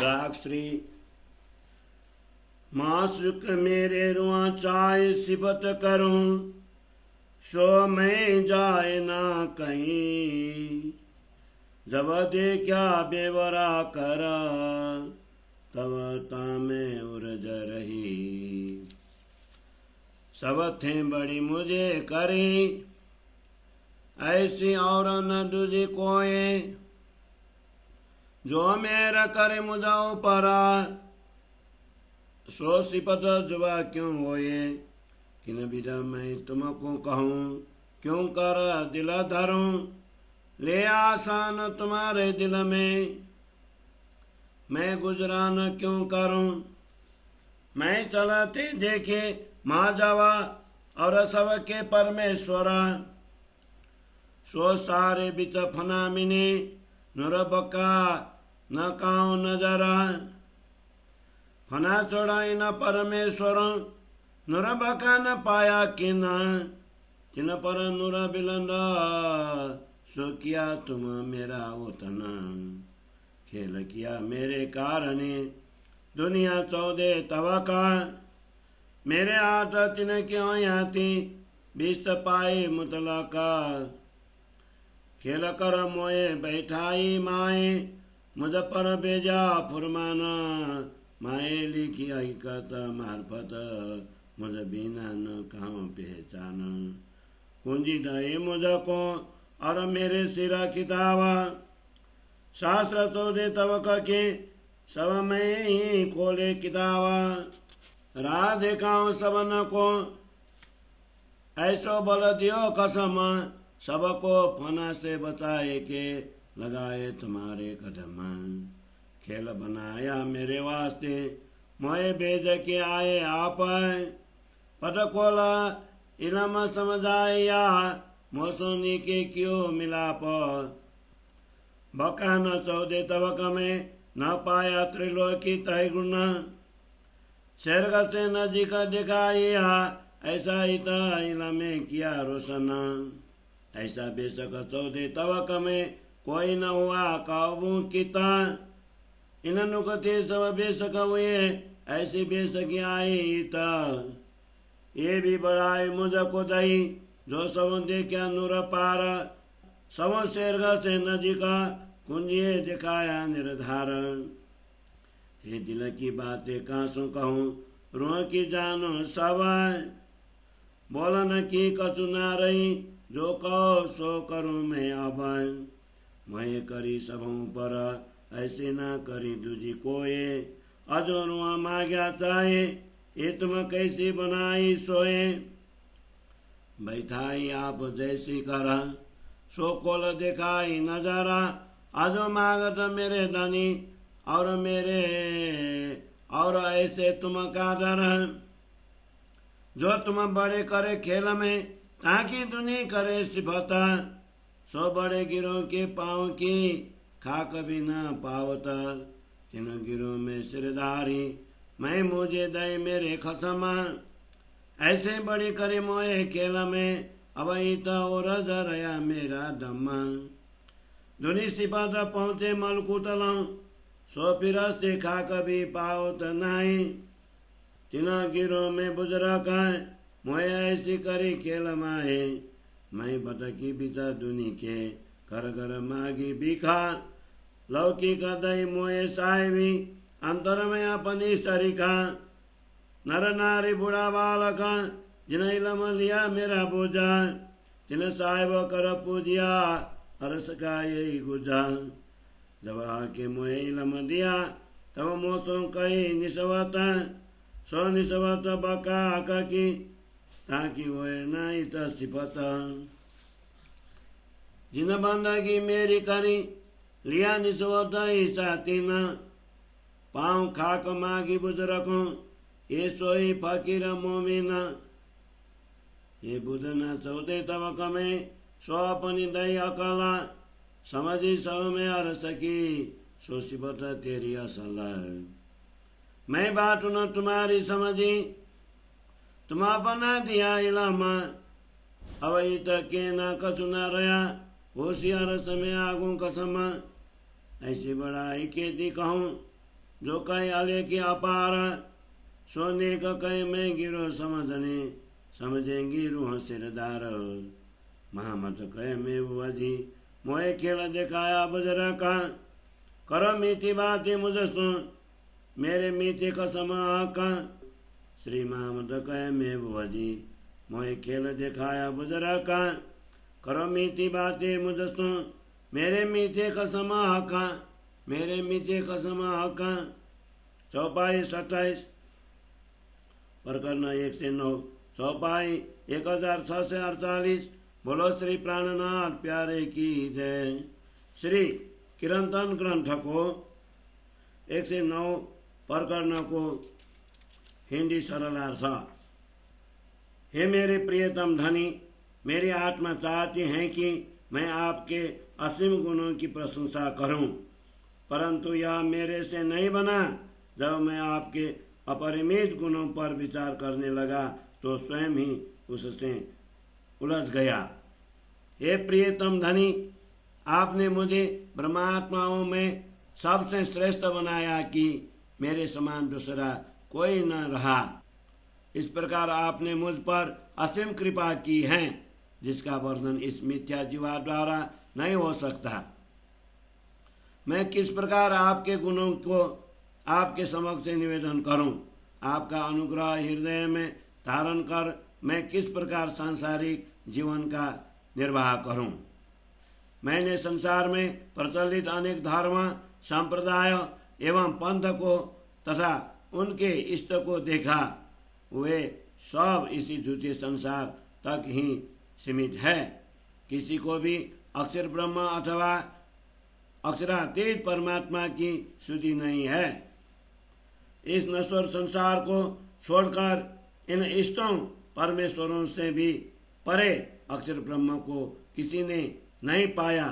राग श्री मासुक मेरे रुआ चाय सिबत करूं सो मैं जाए ना कहीं जब दे क्या बेवरा करा तब तामे उरज रही सब थे बड़ी मुझे करी ऐसी और न दूजी कोई जो मेरा करे मुझा परा सो सिपत जुबा क्यों होए किन बिदा मैं तुमको कहूँ क्यों कर दिल धरूं ले आसान तुम्हारे दिल में मैं गुजरान क्यों करूं मैं चलाते देखे माँ जावा और सबके परमेश्वरा सो सारे बिच फना मिने नुरबका न काऊ नजरा फना छोड़ाई न परमेश्वर नुरबका न पाया कि न चिन पर नुर बिलंदा सो किया तुम मेरा उतना खेल किया मेरे कारण दुनिया चौदे तवका मेरे हाथ तिन क्यों याती बिस्त पाए मुतलका खेल कर मोए बैठाई माए मुझ पर बेजा फुरमाना माए लिखी हकीकत मार्फत मुझ बिना न कहाँ पहचान कुंजी दे मुझको और मेरे सिरा किताबा शास्त्र तो दे तवक के सब में ही खोले किताबा राह दिखाऊं सबन को ऐसो बल दियो कसम सबको फना से बचाए के लगाए तुम्हारे कदम खेल बनाया मेरे वास्ते मोए भेज के आए आप पद खोला इलम समझाया मौसमी के क्यों मिलाप बका न चौदे तवक में न पाया त्रिलोकी तय गुण स्वर्ग से नजीक दिखाया ऐसा ही इलम में किया रोशन ऐसा बेशक चौदे तवक में कोई न हुआ काबू किता इन नुकते सब बेशक हुए ऐसी बेशक आई था ये भी बढ़ाए मुझको दई जो सब देखा नूर पार सब स्वर्ग से नजीका कुंजिए दिखाया निर्धार हे दिल की बातें कासू कहूँ रो की जानो सब बोलन की कछु ना रही जो कहो सो करूँ मैं अब मैं करी सबों पर ऐसे ना करी दूजी कोई अजो रुआ मांगा चाहे ये तुम कैसी बनाई सोए बैठाई आप जैसी करा सो कोल दिखाई नजारा अजो मांगत मेरे धनी और मेरे और ऐसे तुम का डर जो तुम बड़े करे खेल में ताकि दुनी करे सिफता सो बड़े गिरों के पाँव की खाक भी न पावत किन गिरों में सिरधारी मैं मुझे दे मेरे खसम ऐसे बड़ी करे मोए खेल में अब और रया मेरा दम दुनी सिफत पहुँचे मलकुतल सो फिरस्ते खाक भी पावत नहीं तिन गिरों में बुजरक मोए ऐसी करी खेल माए मैं भटकी बिचा दुनी के कर कर मागी बिखा लौकी का दई मोए साहेबी अंतर में अपनी सरिखा नर नारी बुढ़ा बालक जिन इलम लिया मेरा बोझा जिन साहेब कर पूजिया हर्ष का यही गुजा जब आके मोए इलम दिया तब मौसम कही निस्वत सो निस्वत बका की ताकि वो नहीं तो सिफत जिन बंदगी मेरी करी लिया निस्वत ही चाहती न पाँव खाक मागी बुजुर्गों ये सोई फकीर मोमिन ये बुध न चौदे तवक में सो अपनी दई अकला समझी सब में हर सकी सो सिफत तेरी असल मैं बात न तुम्हारी समझी तुम बना दिया इलाम अब तक के न कसु न रहा होशियार समय आगू कसम ऐसी बड़ाई के दी कहूँ जो कहे अले की अपार, सोने का कहे मैं गिरो समझने, समझेंगी रूह सिरदार। महामत कहे मैं बुआजी, मोए खेल दिखाया बजरा का, करो मीठी बातें मुझे सुन, मेरे मीठे कसम का। श्री महामत कहे मैं बुआजी, मोए खेल दिखाया बजरा का, करो मीठी बातें मुझे सुन, मेरे मीठे कसम का, मेरे मीठे कसम का। चौपाई 27 प्रकरण 1 से 9। चौपाई 1648। बोलो श्री प्राणनाथ प्यारे की जय। श्री कीर्तन ग्रंथ को 1 से 9 प्रकरण को हिंदी सरलार्थ। हे मेरे प्रियतम धनी, मेरी आत्मा चाहती है कि मैं आपके असीम गुणों की प्रशंसा करूं, परंतु यह मेरे से नहीं बना। जब मैं आपके अपरिमित गुणों पर विचार करने लगा तो स्वयं ही उससे उलझ गया। हे प्रियतम धनी, आपने मुझे ब्रह्मात्माओं में सबसे श्रेष्ठ बनाया कि मेरे समान दूसरा कोई न रहा। इस प्रकार आपने मुझ पर असीम कृपा की है, जिसका वर्णन इस मिथ्या जीवा द्वारा नहीं हो सकता। मैं किस प्रकार आपके गुणों को आपके समक्ष निवेदन करूं? आपका अनुग्रह हृदय में धारण कर मैं किस प्रकार सांसारिक जीवन का निर्वाह करूं? मैंने संसार में प्रचलित अनेक धर्म, संप्रदाय एवं पंथ को तथा उनके इष्ट को देखा। वे सब इसी झूठे संसार तक ही सीमित है। किसी को भी अक्षर ब्रह्म अथवा अक्षरातीत परमात्मा की सुधि नहीं है। इस नश्वर संसार को छोड़कर इन इष्टों परमेश्वरों से भी परे अक्षर ब्रह्म को किसी ने नहीं पाया।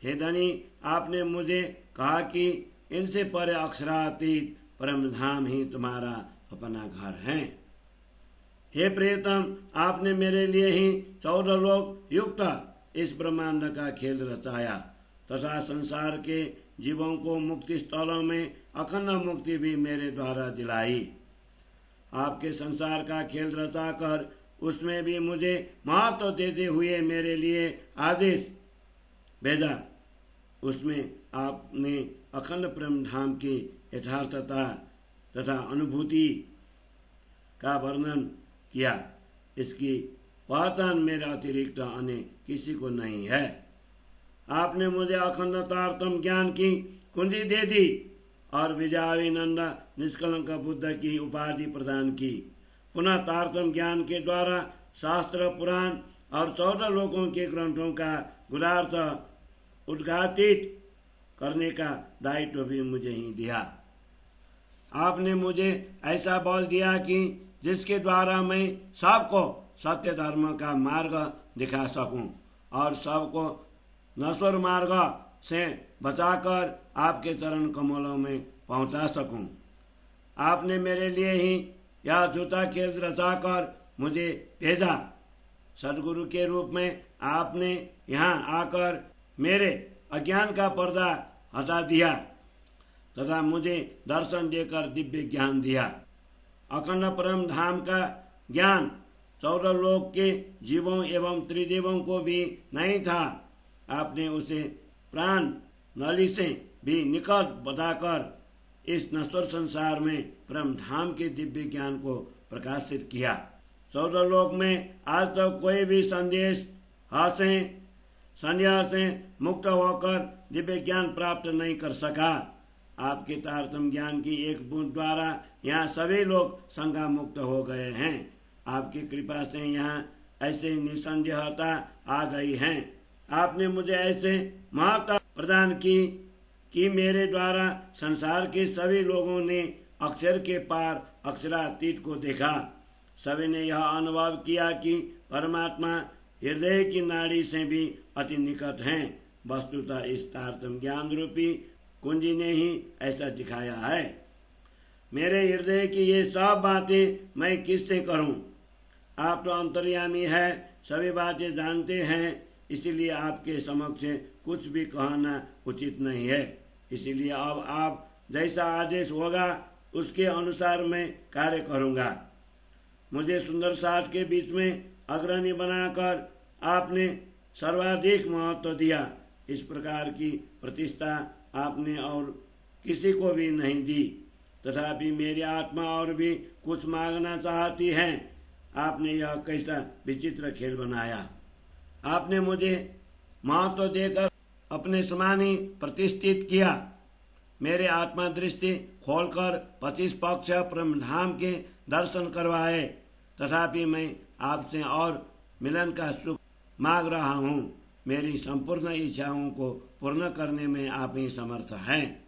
हे धनी, आपने मुझे कहा कि इनसे परे अक्षरातीत परम धाम ही तुम्हारा अपना घर है। हे प्रियतम, आपने मेरे लिए ही 14 लोक युक्त इस ब्रह्मांड का खेल रचाया तथा संसार के जीवों को मुक्ति स्थलों में अखंड मुक्ति भी मेरे द्वारा दिलाई। आपके संसार का खेल रचाकर उसमें भी मुझे महत्व देते हुए मेरे लिए आदेश भेजा। उसमें आपने अखंड प्रेम धाम की यथार्थता तथा अनुभूति का वर्णन किया। इसकी पहचान मेरे अतिरिक्त अन्य किसी को नहीं है। आपने मुझे अखंड तारतम ज्ञान की कुंजी दे दी और विजयाविनंद निष्कलंक बुद्ध की उपाधि प्रदान की। पुनः तारतम ज्ञान के द्वारा शास्त्र, पुराण और 14 लोकों के ग्रंथों का गुणार्थ उद्घाटित करने का दायित्व भी मुझे ही दिया। आपने मुझे ऐसा बल दिया कि जिसके द्वारा मैं सबको सत्य धर्म का मार्ग दिखा सकूं और सबको नश्वर मार्ग से बचाकर आपके चरण कमलों में पहुंचा सकूं। आपने मेरे लिए ही यह झूठा खेल रचाकर मुझे भेजा। सदगुरु के रूप में आपने यहाँ आकर मेरे अज्ञान का पर्दा हटा दिया तथा मुझे दर्शन देकर दिव्य ज्ञान दिया। अखंड परम धाम का ज्ञान 14 लोक के जीवों एवं त्रिदेवों को भी नहीं था। आपने उसे प्राण नली से भी निकट बताकर इस नश्वर संसार में परम धाम के दिव्य ज्ञान को प्रकाशित किया। 14 लोक में आज तक तो कोई भी संदेह से मुक्त होकर दिव्य ज्ञान प्राप्त नहीं कर सका। आपके तारतम ज्ञान की एक बूंद द्वारा यहाँ सभी लोग शंका मुक्त हो गए हैं। आपकी कृपा से यहाँ ऐसे निसंदेहता आ गई है। आपने मुझे ऐसे महत्ता प्रदान की कि मेरे द्वारा संसार के सभी लोगों ने अक्षर के पार अक्षरातीत को देखा। सभी ने यह अनुभव किया कि परमात्मा हृदय की नाड़ी से भी अति निकट हैं। वस्तुतः इस तारतम ज्ञान रूपी कुंजी ने ही ऐसा दिखाया है। मेरे हृदय की ये सब बातें मैं किससे करूं? आप तो अंतर्यामी है, सभी बातें जानते हैं, इसीलिए आपके समक्ष कुछ भी कहना उचित नहीं है। इसीलिए अब आप जैसा आदेश होगा उसके अनुसार मैं कार्य करूंगा। मुझे सुंदर साठ के बीच में अग्रणी बनाकर आपने सर्वाधिक महत्व दिया। इस प्रकार की प्रतिष्ठा आपने और किसी को भी नहीं दी। तथापि मेरी आत्मा और भी कुछ मांगना चाहती है। आपने यह कैसा विचित्र खेल बनाया। आपने मुझे महत्व देकर अपने समान ही प्रतिष्ठित किया। मेरे आत्मा दृष्टि खोलकर 25 पक्ष परमधाम के दर्शन करवाए। तथापि मैं आपसे और मिलन का सुख मांग रहा हूँ। मेरी संपूर्ण इच्छाओं को पूर्ण करने में आप ही समर्थ हैं।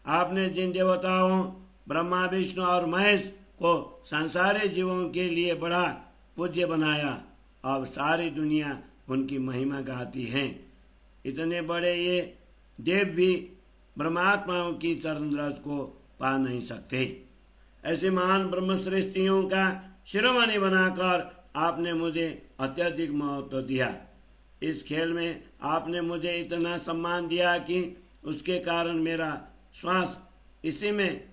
आपने जिन देवताओं ब्रह्मा विष्णु और महेश को संसारी जीवों के लिए बड़ा पूज्य बनाया, अब सारी दुनिया उनकी महिमा गाती है। इतने बड़े ये देव भी ब्रह्मात्माओं की चरण रज को पा नहीं सकते। ऐसे महान ब्रह्मश्रेष्ठियों का शिरोमणि बनाकर आपने मुझे अत्यधिक महत्व दिया। इस खेल में आपने मुझे इतना सम्मान दिया कि उसके कारण मेरा श्वास इसी में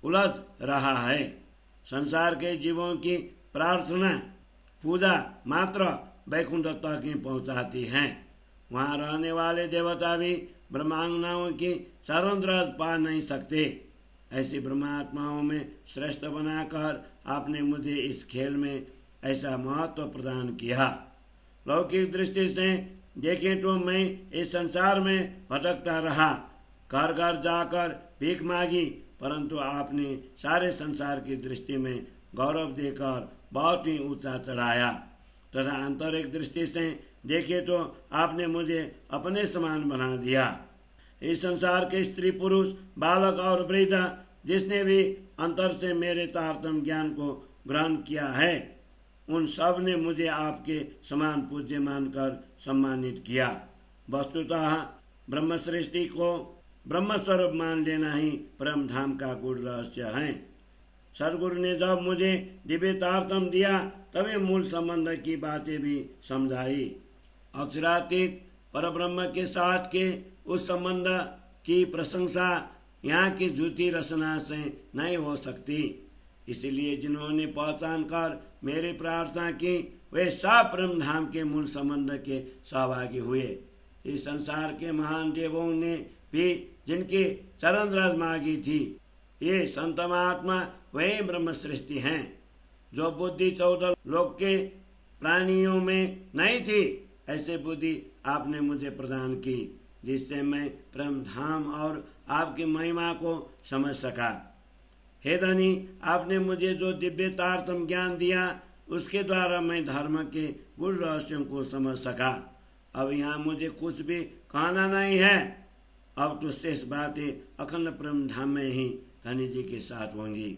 उलझ रहा है। संसार के जीवों की प्रार्थना पूजा मात्र वैकुंठ तक ही पहुंचाती है। वहां रहने वाले देवता भी ब्रह्मांगनाओं की चरण रज पा नहीं सकते। ऐसी ब्रह्मात्माओं में श्रेष्ठ बनाकर आपने मुझे इस खेल में ऐसा महत्व प्रदान किया। लौकिक दृष्टि से देखें तो मैं इस संसार में भटकता रहा, घर घर जाकर भीख मांगी, परंतु आपने सारे संसार की दृष्टि में गौरव देकर बहुत ही ऊंचा चढ़ाया। तथा आंतरिक दृष्टि से देखे तो आपने मुझे अपने समान बना दिया। इस संसार के स्त्री पुरुष बालक और वृद्ध जिसने भी अंतर से मेरे तारतम्य ज्ञान को ग्रहण किया है, उन सब ने मुझे आपके समान पूज्य मानकर सम्मानित किया। वस्तुतः ब्रह्मश्रेष्ठी को ब्रह्मस्वरूप मान लेना ही परम धाम का गूढ़ रहस्य है। सदगुरु ने जब मुझे दिव्य तारतम्य दिया तभी मूल संबंध की बातें भी समझाई। अक्षरातीत परब्रह्म के साथ के उस संबंध की प्रशंसा यहाँ की झूठी रचना से नहीं हो सकती। इसलिए जिन्होंने पहचान कर मेरी प्रार्थना की वे सब परम धाम के मूल संबंध के सहभागी हुए। इस संसार के महान देवों ने भी जिनकी चरण रज मांगी थी, ये संत महात्मा वही ब्रह्मश्रेष्ठी हैं जो बुद्धि 14 लोक के प्राणियों में नहीं थी। ऐसे बुद्धि आपने मुझे प्रदान की जिससे मैं परम धाम और आपकी महिमा को समझ सका। हे धनी, आपने मुझे जो दिव्य तारतम्य ज्ञान दिया उसके द्वारा मैं धर्म के गूढ़ रहस्यों को समझ सका। अब यहाँ मुझे कुछ भी कहना नहीं है। अब तो शेष बातें अखंड परम धाम में ही धनी जी के साथ होंगी।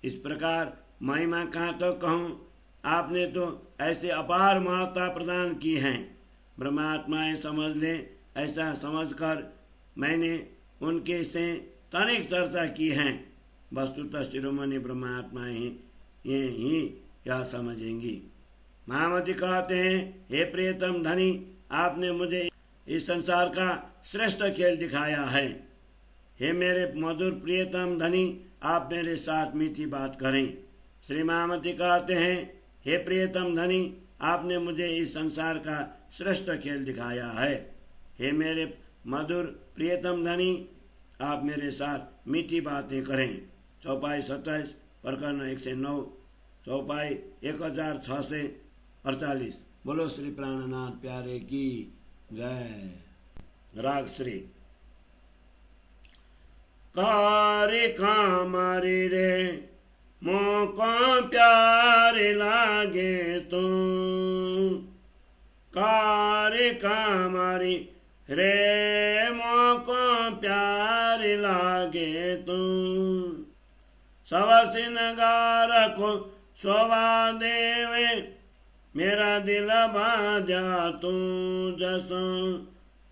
इस प्रकार महिमा कहाँ तक कहूँ, आपने तो ऐसे अपार महत्ता प्रदान की है। ब्रह्मात्माएं समझ ले ऐसा समझकर मैंने उनके से तनिक चर्चा की है। वस्तुतः शिरोमणि ब्रह्मात्माएं ही यह समझेंगी। महामती कहते हैं, हे प्रियतम धनी, आपने मुझे इस संसार का श्रेष्ठ खेल दिखाया है। हे मेरे मधुर प्रियतम धनी, आप मेरे साथ मीठी बात करें। श्री महामती कहते हैं, हे प्रियतम धनी, आपने मुझे इस संसार का श्रेष्ठ खेल दिखाया है। हे मेरे मधुर प्रियतम धनी, आप मेरे साथ मीठी बातें करें। चौपाई 27 प्रकरण 109 चौपाई 1648। बोलो श्री प्राणनाथ प्यारे की जय। राग श्री कार्य कामारी रे मोको प्यारे लागे तू, कार्य कामारी रे मोको प्यारे लागे तू, सवसिनगार को शोभा देवे मेरा दिल बाजा तू जसो,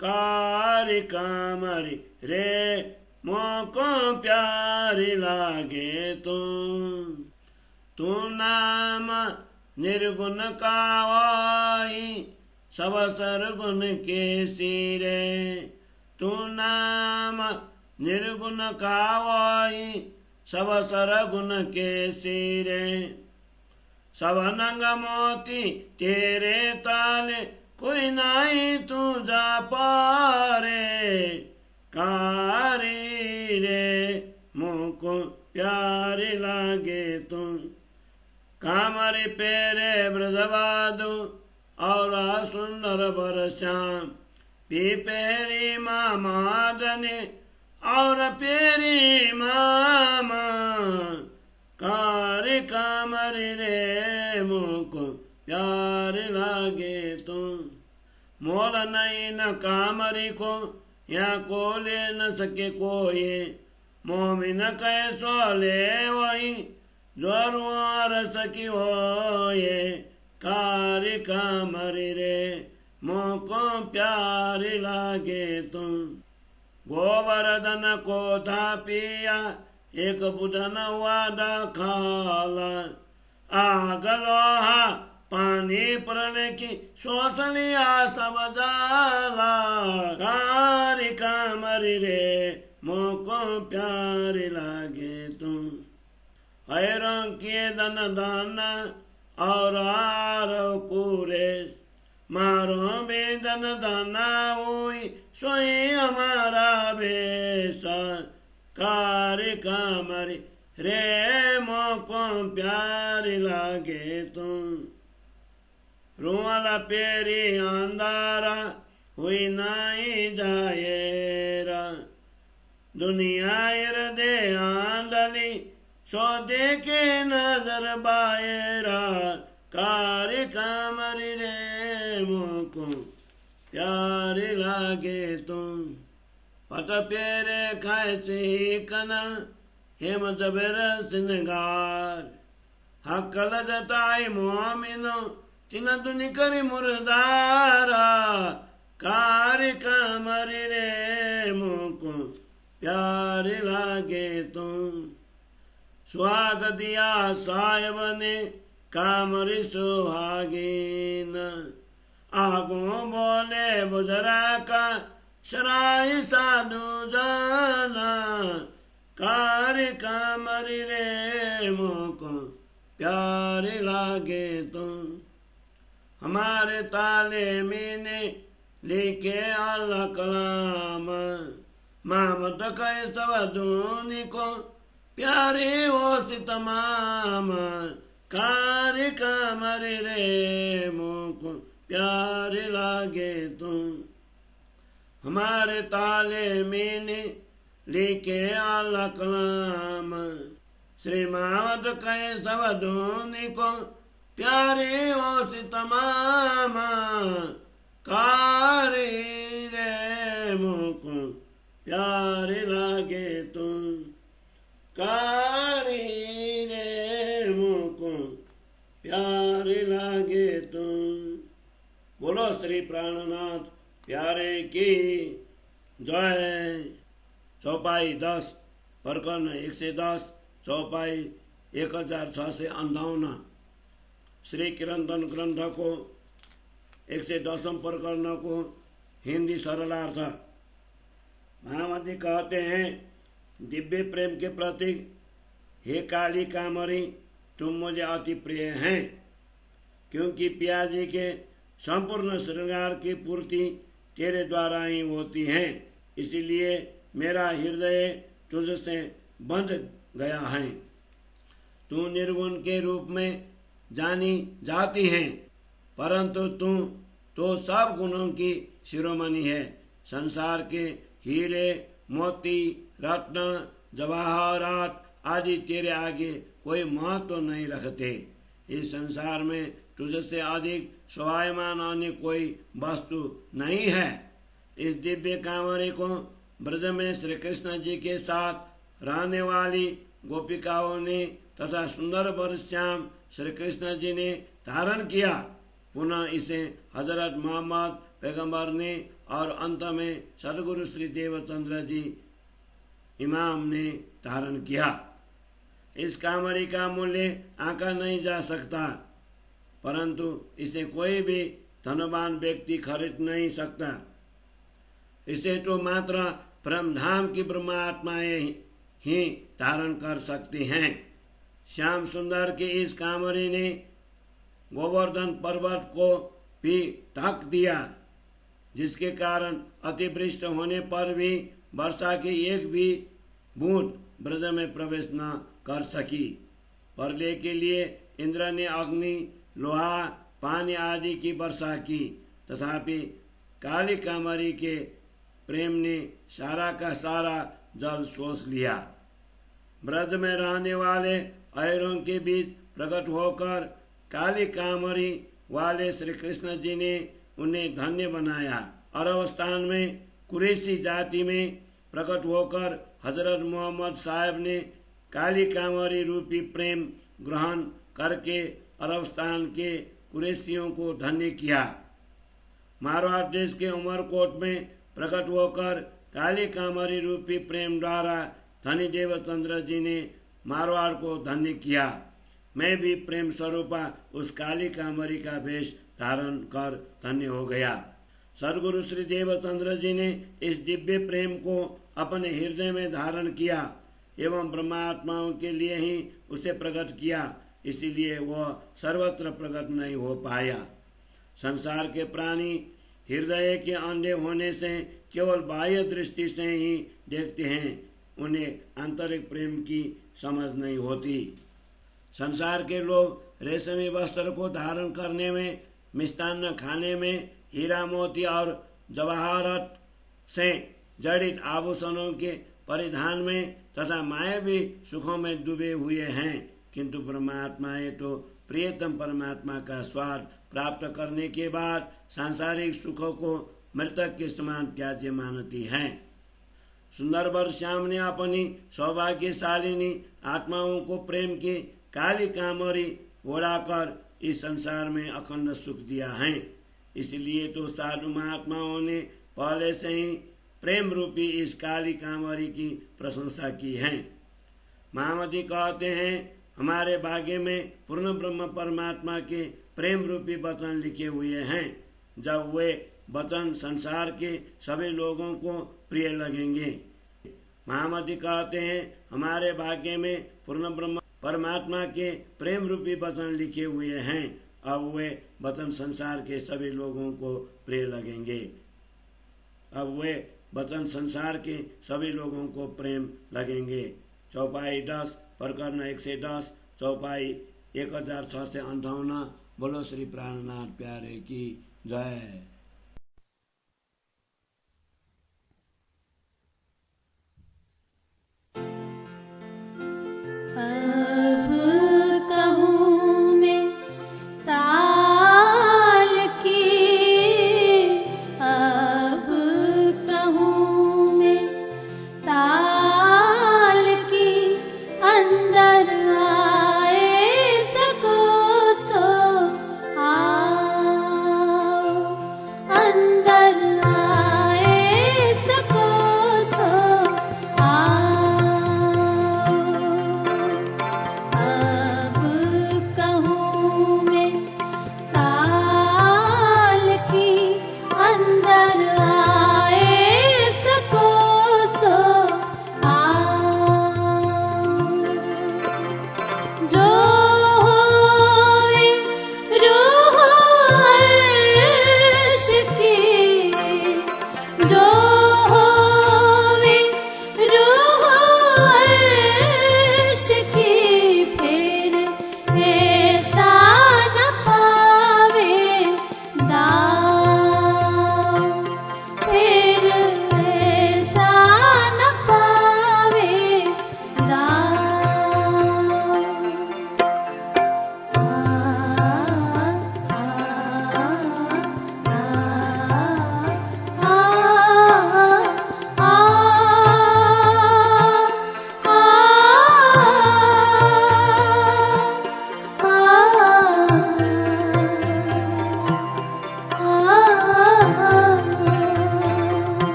कार्य कामरी रे मोको प्यारी लागे तू नाम निर्गुण कावाई सब सरगुण के सिरे, तू नाम निर्गुण कावाई सब सरगुण के सिरे। सब नंग मोती तेरे ताले कोई नहीं तुझा पारे। कारी रे मुझको प्यारे लागे तुम। कामरी पेरे ब्रजवादु और सुंदर बरश्याम। पीपेरी मामा जने और पेरी मामा। कारी कामरी रे मुझको प्यारे लागे तुम। मोल नहीं न कामरी को यहाँ को ले न सके कोई। मोमिन कैसो ले वही जोरुआर सकी होए। कारी कामरी रे मोको प्यारी लागे तुम। गोवर्धन को था पिया एक बुधन वादा खाला। आग लोहा पानी प्रलय की सोच लिया सब जाला। कारी कामरी रे मोको प्यारी लागे तुम। हैरों किए धन दाना और आरो कुरेश। मारो बेदन दाना हुई सोई हमारा बेसा। कारी कामरी रे मोको प्यारी लागे तुम। रुआला पेरी अंधारा हुई नहीं जाएरा। दुनिया दे आंदली सो देखे नजर बाएरा। कारी कामरी रे मोको प्यारी लागे तुम। पट पेरे खाए से कना हेम जबेर सिंगार। हकल जताई मोमिनो चिन दुनि करी मुर्दारा। कारी कामरी रे मोको प्यारी लागे तुम। स्वाग दिया साहेब ने कामरी सुहागीन। आगो बोले बुजरा का शराय साधु जाना। कारी कामरी रे मोको प्यारी लागे तुम। हमारे ताले मीने लिखे अल्लाह कलाम। मामद कहे सब दूनी को प्यारे हो सी तमाम। कारी कामरी रे मोको प्यारे लागे तुम। हमारे ताले मीने लिखे अल्लाह कलाम। श्री मामद कहे सब दूनी को प्यारे हो सी तमाम। कारी रे मोको प्यारे लागे तुम। कारी रे मोको प्यारे लागे तुम। बोलो श्री प्राणनाथ प्यारे की जय। चौपाई 10 प्रकरण 110 चौपाई 1658 श्री कीर्तन ग्रंथ को 110 प्रकरण को हिंदी सरलार्थ। महामती कहते हैं दिव्य प्रेम के प्रतीक हे काली कामरी तुम मुझे अति प्रिय हैं। क्योंकि पिया जी के संपूर्ण श्रृंगार की पूर्ति तेरे द्वारा ही होती है। इसीलिए मेरा हृदय तुझसे बंध गया है। तू निर्गुण के रूप में जानी जाती है, परंतु तू तो सब गुणों की शिरोमणि है। संसार के हीरे मोती रत्न जवाहरात आदि तेरे आगे कोई महत्व तो नहीं रखते। इस संसार में तुझसे अधिक स्वायमान अन्य कोई वस्तु नहीं है। इस दिव्य कांवरी को ब्रज में श्री कृष्ण जी के साथ रहने वाली गोपिकाओं ने तथा सुंदर बरश्याम श्री कृष्ण जी ने धारण किया। पुनः इसे हजरत मोहम्मद पैगंबर ने और अंत में सदगुरु श्री देवचंद्र जी इमाम ने धारण किया। इस कांवरी का मूल्य आंका नहीं जा सकता, परंतु इसे कोई भी धनवान व्यक्ति खरीद नहीं सकता। इसे तो मात्र परमधाम की ब्रह्मात्माएं ही धारण कर सकती हैं। श्याम सुंदर की इस कामरी ने गोवर्धन पर्वत को भी ढक दिया, जिसके कारण अतिवृष्टि होने पर भी वर्षा की एक भी बूंद ब्रज में प्रवेश न कर सकी। प्रलय के लिए इंद्र ने अग्नि, लोहा, पानी आदि की वर्षा की, तथापि काली कामरी के प्रेम ने सारा का सारा जल सोच लिया। ब्रज में रहने वाले अयरों के बीच प्रकट होकर काली कामरी वाले श्री कृष्ण जी ने उन्हें धन्य बनाया। अरवस्थान में कुरैशी जाति में प्रकट होकर हजरत मोहम्मद साहब ने काली कामरी रूपी प्रेम ग्रहण करके अरवस्थान के कुरैशियों को धन्य किया। मारवाड़ देश के उमरकोट में प्रकट होकर काली कामरी रूपी प्रेम द्वारा धनी देवचंद्र जी ने मारवाड़ को धन्य किया। मैं भी प्रेम स्वरूपा उस काली कामरी का वेश धारण कर धन्य हो गया। सदगुरु श्री देवचंद्र जी ने इस दिव्य प्रेम को अपने हृदय में धारण किया एवं ब्रह्मात्माओं के लिए ही उसे प्रकट किया, इसीलिए वह सर्वत्र प्रकट नहीं हो पाया। संसार के प्राणी हृदय के अंधे होने से केवल बाह्य दृष्टि से ही देखते हैं, उन्हें आंतरिक प्रेम की समझ नहीं होती। संसार के लोग रेशमी वस्त्र को धारण करने में, मिष्टान्न खाने में, हीरा मोती और जवाहरत से जड़ित आभूषणों के परिधान में तथा मायावी सुखों में डूबे हुए हैं, किंतु परमात्माएं तो प्रियतम परमात्मा का स्वाद प्राप्त करने के बाद सांसारिक सुखों को मृतक के समान त्याज्य मानती हैं। सुंदरवर श्याम ने अपनी सौभाग्यशालिनी आत्माओं को प्रेम की काली कामरी ओढ़ाकर इस संसार में अखंड सुख दिया है। इसलिए तो साधु महात्माओं ने पहले से ही प्रेम रूपी इस काली कामरी की प्रशंसा की है। महामती कहते हैं, हमारे भाग्य में पूर्ण ब्रह्म परमात्मा के प्रेम रूपी वचन लिखे हुए हैं। जब वे वचन संसार के सभी लोगों को प्रिय लगेंगे। महामती कहते हैं, हमारे भाग्य में पूर्ण ब्रह्म परमात्मा के प्रेम रूपी वचन लिखे हुए हैं। अब वे वचन संसार के सभी लोगों को प्रिय लगेंगे। अब वे वचन संसार के सभी लोगों को प्रेम लगेंगे। चौपाई 10 प्रकरण 110 चौपाई 1658। बोलो श्री प्राणनाथ प्यारे की जय। अब कहूँ मैं ताल की, अब कहूँ मैं ताल की, अंदर आए सको सो आओ।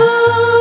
प्रभु